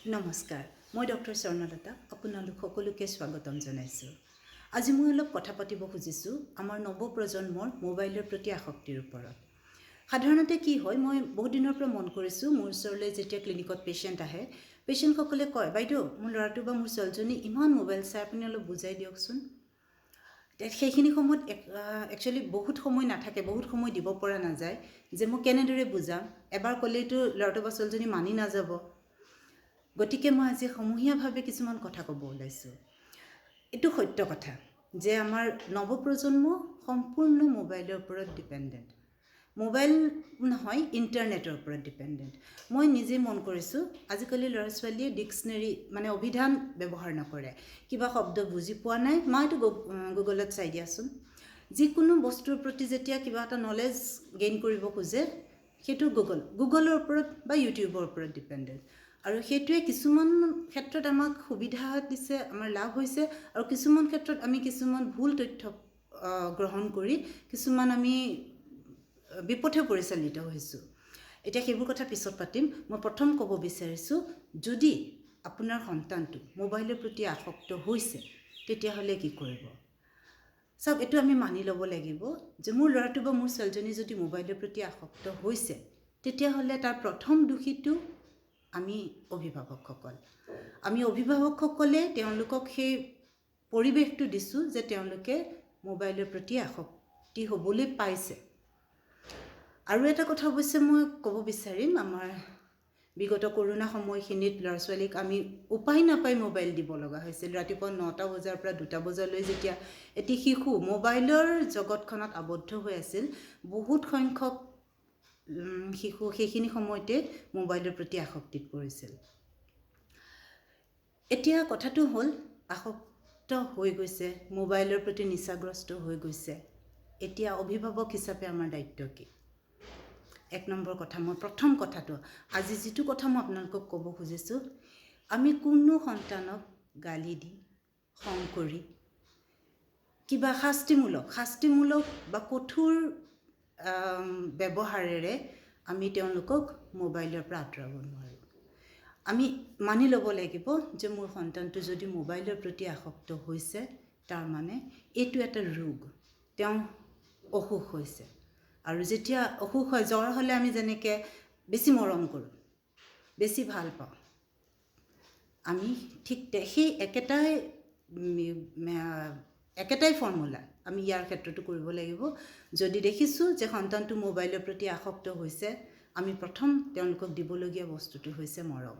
নমস্কাৰ, মই ডক্টৰ স্বৰ্ণলতা আপোনালোক সকলোকে স্বাগতম জনাইছোঁ। আজি মই অলপ কথা পাতিব খুজিছোঁ আমাৰ নৱপ্ৰজন্মৰ মোবাইলৰ প্ৰতি আসক্তিৰ ওপৰত। সাধাৰণতে কি হয়, মই বহুত দিনৰ পৰা মন কৰিছোঁ, মোৰ ওচৰলৈ যেতিয়া ক্লিনিকত পেচেণ্ট আহে, পেচেণ্টসকলে কয়, বাইদেউ মোৰ ল'ৰাটো বা মোৰ ছোৱালীজনী ইমান মোবাইল চাই, আপুনি অলপ বুজাই দিয়কচোন। সেইখিনি সময়ত একচুৱেলি বহুত সময় নাথাকে, বহুত সময় দিব পৰা নাযায় যে মই কেনেদৰে বুজাম। এবাৰ ক'লেইতো ল'ৰাটো বা ছোৱালীজনী মানি নাযাব। গতিকে মই আজি সমূহীয়াভাৱে কিছুমান কথা ক'ব ওলাইছোঁ। এইটো সত্য কথা যে আমাৰ নৱপ্ৰজন্ম সম্পূৰ্ণ মোবাইলৰ ওপৰত ডিপেণ্ডেণ্ট। মোবাইল নহয়, ইণ্টাৰনেটৰ ওপৰত ডিপেণ্ডেণ্ট। মই নিজে মন কৰিছোঁ, আজিকালি ল'ৰা ছোৱালীয়ে ডিক্সনেৰী মানে অভিধান ব্যৱহাৰ নকৰে। কিবা শব্দ বুজি পোৱা নাই, মইতো গুগলত চাই দিয়াচোন। যিকোনো বস্তুৰ প্ৰতি যেতিয়া কিবা এটা নলেজ গেইন কৰিব খোজে, সেইটো গুগলৰ ওপৰত বা ইউটিউবৰ ওপৰত ডিপেণ্ডেণ্ট। আৰু সেইটোৱে কিছুমান ক্ষেত্ৰত আমাক সুবিধা দিছে, আমাৰ লাভ হৈছে, আৰু কিছুমান ক্ষেত্ৰত আমি কিছুমান ভুল তথ্য গ্ৰহণ কৰি কিছুমান আমি বিপথে পৰিচালিত হৈছোঁ। এতিয়া সেইবোৰ কথা পিছত পাতিম। মই প্ৰথম ক'ব বিচাৰিছোঁ, যদি আপোনাৰ সন্তানটো মোবাইলৰ প্ৰতি আসক্ত হৈছে, তেতিয়াহ'লে কি কৰিব? চাওক, এইটো আমি মানি ল'ব লাগিব যে মোৰ ল'ৰাটো বা মোৰ ছোৱালীজনী যদি মোবাইলৰ প্ৰতি আসক্ত হৈছে, তেতিয়াহ'লে তাৰ প্ৰথম দোষীটো আমি অভিভাৱকসকল। আমি অভিভাৱকসকলে তেওঁলোকক সেই পৰিৱেশটো দিছোঁ যে তেওঁলোকে মোবাইলৰ প্ৰতি আসক্তি হ'বলৈ পাইছে। আৰু এটা কথা অৱশ্যে মই ক'ব বিচাৰিম, আমাৰ বিগত কৰোণা সময়খিনিত ল'ৰা ছোৱালীক আমি উপায় নাপাই মোবাইল দিব লগা হৈছিল। ৰাতিপুৱা 9টা বজাৰ পৰা 2টা বজালৈ যেতিয়া এটি শিশু মোবাইলৰ জগতখনত আবদ্ধ হৈ আছিল, বহুত সংখ্যক শিশু সেইখিনি সময়তে মোবাইলৰ প্ৰতি আসক্তিত পৰিছিল। এতিয়া কথাটো হ'ল, আসক্ত হৈ গৈছে, মোবাইলৰ প্ৰতি নিচাগ্ৰস্ত হৈ গৈছে। এতিয়া অভিভাৱক হিচাপে আমাৰ দায়িত্ব কি? এক নম্বৰ কথা, মই প্ৰথম কথাটো আজি যিটো কথা মই আপোনালোকক ক'ব খুজিছোঁ, আমি কোনো সন্তানক গালি দি, খং কৰি, কিবা শাস্তিমূলক বা কঠোৰ ব্যৱহাৰেৰে আমি তেওঁলোকক মোবাইলৰ পৰা আঁতৰাব নোৱাৰোঁ। আমি মানি ল'ব লাগিব যে মোৰ সন্তানটো যদি মোবাইলৰ প্ৰতি আসক্ত হৈছে, তাৰ মানে এইটো এটা ৰোগ, তেওঁ অসুখ হৈছে। আৰু যেতিয়া অসুখ হয়, জ্বৰ হ'লে আমি যেনেকৈ বেছি মৰম কৰোঁ, বেছি ভাল পাওঁ, আমি ঠিক সেই একেটাই ফৰ্মুলা আমি ইয়াৰ ক্ষেত্ৰতো কৰিব লাগিব। যদি দেখিছোঁ যে সন্তানটো মোবাইলৰ প্ৰতি আসক্ত হৈছে, আমি প্ৰথম তেওঁলোকক দিবলগীয়া বস্তুটো হৈছে মৰম।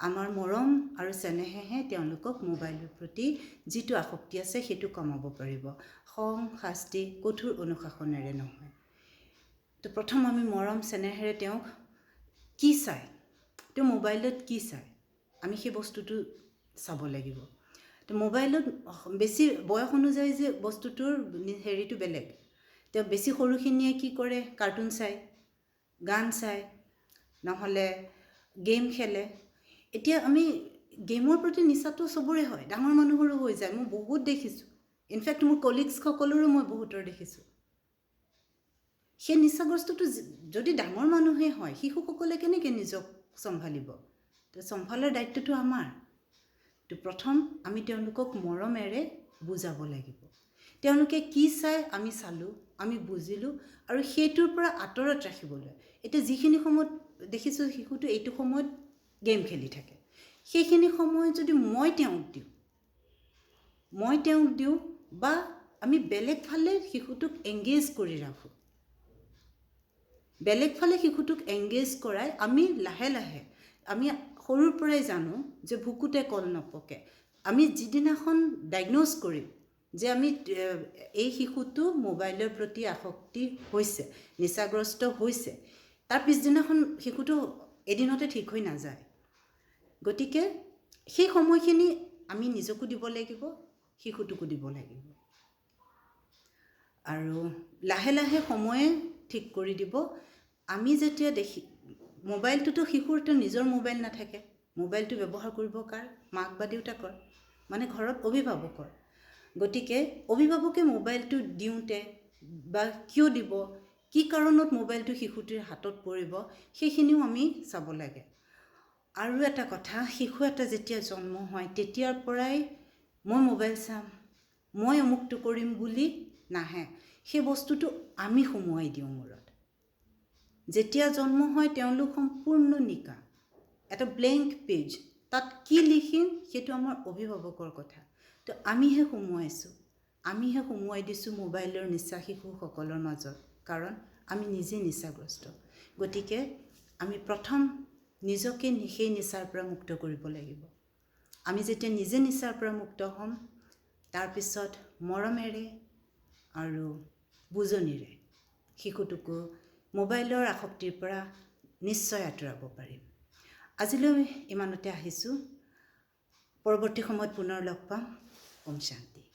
আমাৰ মৰম আৰু চেনেহেহে তেওঁলোকক মোবাইলৰ প্ৰতি যিটো আসক্তি আছে সেইটো কমাব পাৰিব, খং, শাস্তি, কঠোৰ অনুশাসনেৰে নহয়। তো প্ৰথম আমি মৰম চেনেহেৰে তেওঁক কি চায়, তেওঁ মোবাইলত কি চায়, আমি সেই বস্তুটো চাব লাগিব। তো মোবাইলত বেছি বয়স অনুযায়ী যে বস্তুটোৰ হেৰিটো বেলেগ। তেওঁ বেছি সৰুখিনিয়ে কি কৰে, কাৰ্টুন চায়, গান চায়, নহ'লে গেম খেলে। এতিয়া আমি গেমৰ প্ৰতি নিচাটো চবৰে হয়, ডাঙৰ মানুহৰো হৈ যায়, মই বহুত দেখিছোঁ। ইনফেক্ট মোৰ কলিগছসকলৰো মই বহুতৰ দেখিছোঁ। সেই নিচাগ্ৰস্তটো যদি ডাঙৰ মানুহে হয়, শিশুসকলে কেনেকৈ নিজক চম্ভালিব? তো চম্ভালাৰ দায়িত্বটো আমাৰ। তো প্ৰথম আমি তেওঁলোকক মৰমেৰে বুজাব লাগিব। তেওঁলোকে কি চায় আমি চালোঁ, আমি বুজিলোঁ, আৰু সেইটোৰ পৰা আঁতৰত ৰাখিবলৈ। এতিয়া যিখিনি সময়ত দেখিছোঁ শিশুটো এইটো সময়ত গেম খেলি থাকে, সেইখিনি সময়ত যদি মই তেওঁক দিওঁ বা আমি বেলেগ ফালে শিশুটোক এংগেজ কৰি ৰাখোঁ, বেলেগ ফালে শিশুটোক এংগেজ কৰাই আমি লাহে লাহে, আমি সৰুৰ পৰাই জানো যে ভুকুতে কল নপকে। আমি যিদিনাখন ডায়েগন'জ কৰিম যে আমি এই শিশুটো মোবাইলৰ প্ৰতি আসক্তি হৈছে, নিচাগ্ৰস্ত হৈছে, তাৰ পিছদিনাখন শিশুটো এদিনতে ঠিক হৈ নাযায়। গতিকে সেই সময়খিনি আমি নিজকো দিব লাগিব, শিশুটোকো দিব লাগিব। আৰু লাহে লাহে সময়ে ঠিক কৰি দিব। আমি যেতিয়া মোবাইলটোতো শিশুৰতো নিজৰ মোবাইল নাথাকে, মোবাইলটো ব্যৱহাৰ কৰিব কাৰ? মাক বা দেউতাকৰ, মানে ঘৰত অভিভাৱকৰ। গতিকে অভিভাৱকে মোবাইলটো দিওঁতে বা কিয় দিব, কি কাৰণত মোবাইলটো শিশুটিৰ হাতত পৰিব, সেইখিনিও আমি চাব লাগে। আৰু এটা কথা, শিশু এটা যেতিয়া জন্ম হয় তেতিয়াৰ পৰাই মই মোবাইল চাম, মই অমুকটো কৰিম বুলি নাহে। সেই বস্তুটো আমি সোমোৱাই দিওঁ মূৰত। যেতিয়া জন্ম হয় তেওঁলোক সম্পূৰ্ণ নিকা, এটা ব্লেংক পেজ, তাত কি লিখিম সেইটো আমাৰ অভিভাৱকৰ কথা। তো আমিহে সোমোৱাই দিছোঁ মোবাইলৰ নিচা শিশুসকলৰ মাজত, কাৰণ আমি নিজে নিচাগ্ৰস্ত। গতিকে আমি প্ৰথম নিজকে সেই নিচাৰ পৰা মুক্ত কৰিব লাগিব। আমি যেতিয়া নিজে নিচাৰ পৰা মুক্ত হ'ম, তাৰপিছত মৰমেৰে আৰু বুজনিৰে শিশুটোকো মোবাইলৰ আসক্তিৰ পৰা নিশ্চয় আঁতৰাব পাৰিম। আজিলৈ ইমানতে আহিছোঁ। পৰৱৰ্তী সময়ত পুনৰ লগ পাম। ওম শান্তি।